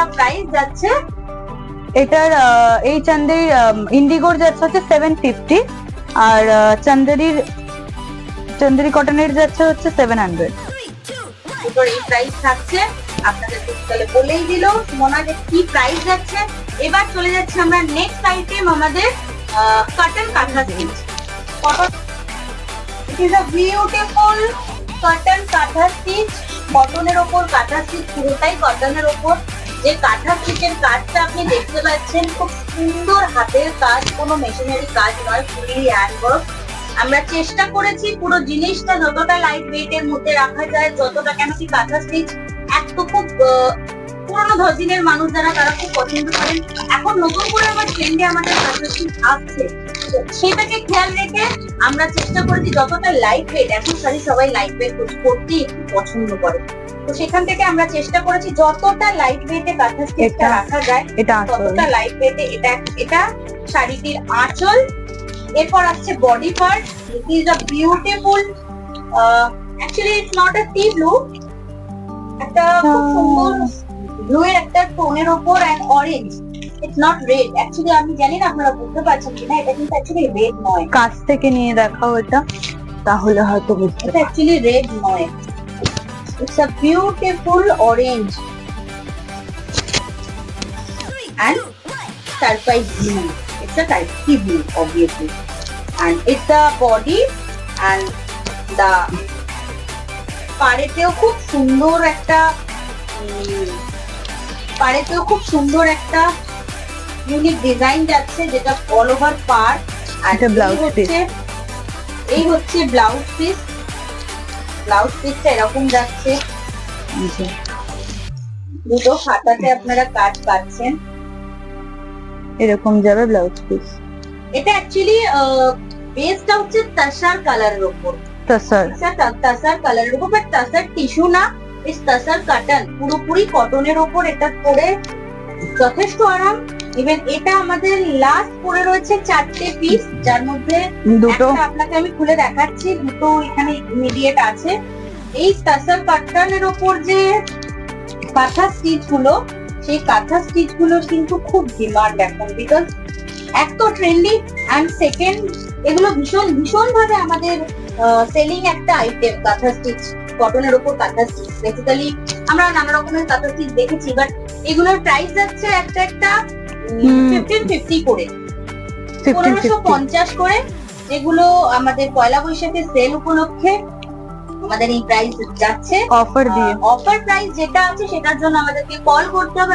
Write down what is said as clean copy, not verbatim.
এটা প্রাইস যাচ্ছে, এটার এই চান্দেরি ইন্ডিগোর যাচ্ছে হচ্ছে 750, আর চান্দেরি কটনের যাচ্ছে হচ্ছে 700। এটার এই প্রাইস থাকছে। আপনাদের তাহলে বলেই দিল সুমনা যে কি প্রাইস যাচ্ছে। এবার চলে যাচ্ছে আমরা নেক্সট আইটেম, আমাদের কটন কাঁথা stitch. Cotton, it is a beautiful cotton কাঁথা স্টিচ। কটনের ওপর কাঁথা স্টিচ, পুরোটাই কটনের ওপর। যে কাঁথা স্টিচের কাজটা আপনি দেখতে পাচ্ছেন, খুব সুন্দর হাতের কাজ, কোনো মেশিনারি কাজ নয়, ফুলি হ্যান্ড ওয়ার্ক। আমরা চেষ্টা করেছি পুরো জিনিসটা যতটা লাইট ওয়েট এর মধ্যে রাখা যায়, যতটা, কেন কি কাঁথা স্টিচ এত খুব পুরোনো ধরনের মানুষ যারা, তারা খুব পছন্দ করেন। এখন নতুন করে আবার ট্রেন্ডে আমাদের কাঁথা স্টিচ আসছে, সেটাকে খেয়াল রেখে আমরা চেষ্টা করেছি যতটা লাইট ওয়েট, এখন শাড়ি সবাই লাইট ওয়েট করতে একটু পছন্দ করে, তো সেখান থেকে আমরা চেষ্টা করেছি যতটা লাইট ওয়েটে কাঁথা স্টিচটা রাখা যায় ততটা লাইট ওয়েটে। এটা শাড়িটির আঁচল। এরপর আসছে body part. It is a beautiful, actually it's not a T blue, একটা খুব সুন্দর ব্লু এর একটা টোনের উপর and orange. It's not red, actually আমি জানি না আপনারা বুঝতে পারছেন কিনা, এটা কিন্তু অ্যাকচুয়ালি রেড নয়। কাছ থেকে নিয়ে দেখাও এটা, তাহলে হয়তো বুঝতে। এটা অ্যাকচুয়ালি রেড নয়, it's a beautiful orange and turquoise blue. It's a turquoise blue, obviously, and it's the body and the পাড়েতেও খুব সুন্দর একটা ইউনিক ডিজাইন যাচ্ছে, যেটা অল ওভার পার্ট। আর এই হচ্ছে ব্লাউজ পিস। ব্লাউজ পিসটা এরকম যাচ্ছে, দুটো হাতাতে আপনারা কাজ পাচ্ছেন, এরকম যাবে ব্লাউজ পিস। এটা অ্যাকচুয়ালি বেসটা হচ্ছে তাসার কালারের উপর, তাসার কালারের উপর, বাট তাসার টিস্যু না, এই তাসার কাটন, পুরোপুরি কটনের উপর এটা পরে যথেষ্ট আরাম। ইভেন এটা আমাদের লাস্ট পরে রয়েছে 4টে পিস, যার মধ্যে দুটো আপনাকে আমি খুলে দেখাচ্ছি, দুটো এখানে ইমিডিয়েট আছে। এই তাসার কাটনের উপর যে কাঁথা স্টিচ গুলো, সেই কাঁথা স্টিচ গুলো কিন্তু খুব ডিমান্ড এখন, বিকজ এক তো ট্রেন্ডি, এন্ড সেকেন্ড এগুলো ভীষণ ভাবে আমাদের সেলিং একটা আইটেম। কাঁথা স্টিচ, কটনের উপর কাঁথা স্টিচ, বেসিক্যালি আমরা নানা রকমের কাঁথা স্টিচ দেখেছি, বাট এগুলোর প্রাইস যাচ্ছে একটা 1550 করে, 1550 করে, যেগুলো আমাদের পয়লা বৈশাখের সেল উপলক্ষে আমাদের এই প্রাইস যাচ্ছে। অফার দিয়ে, অফার প্রাইস যেটা আছে সেটার জন্য আমাদেরকে কল করতে হবে।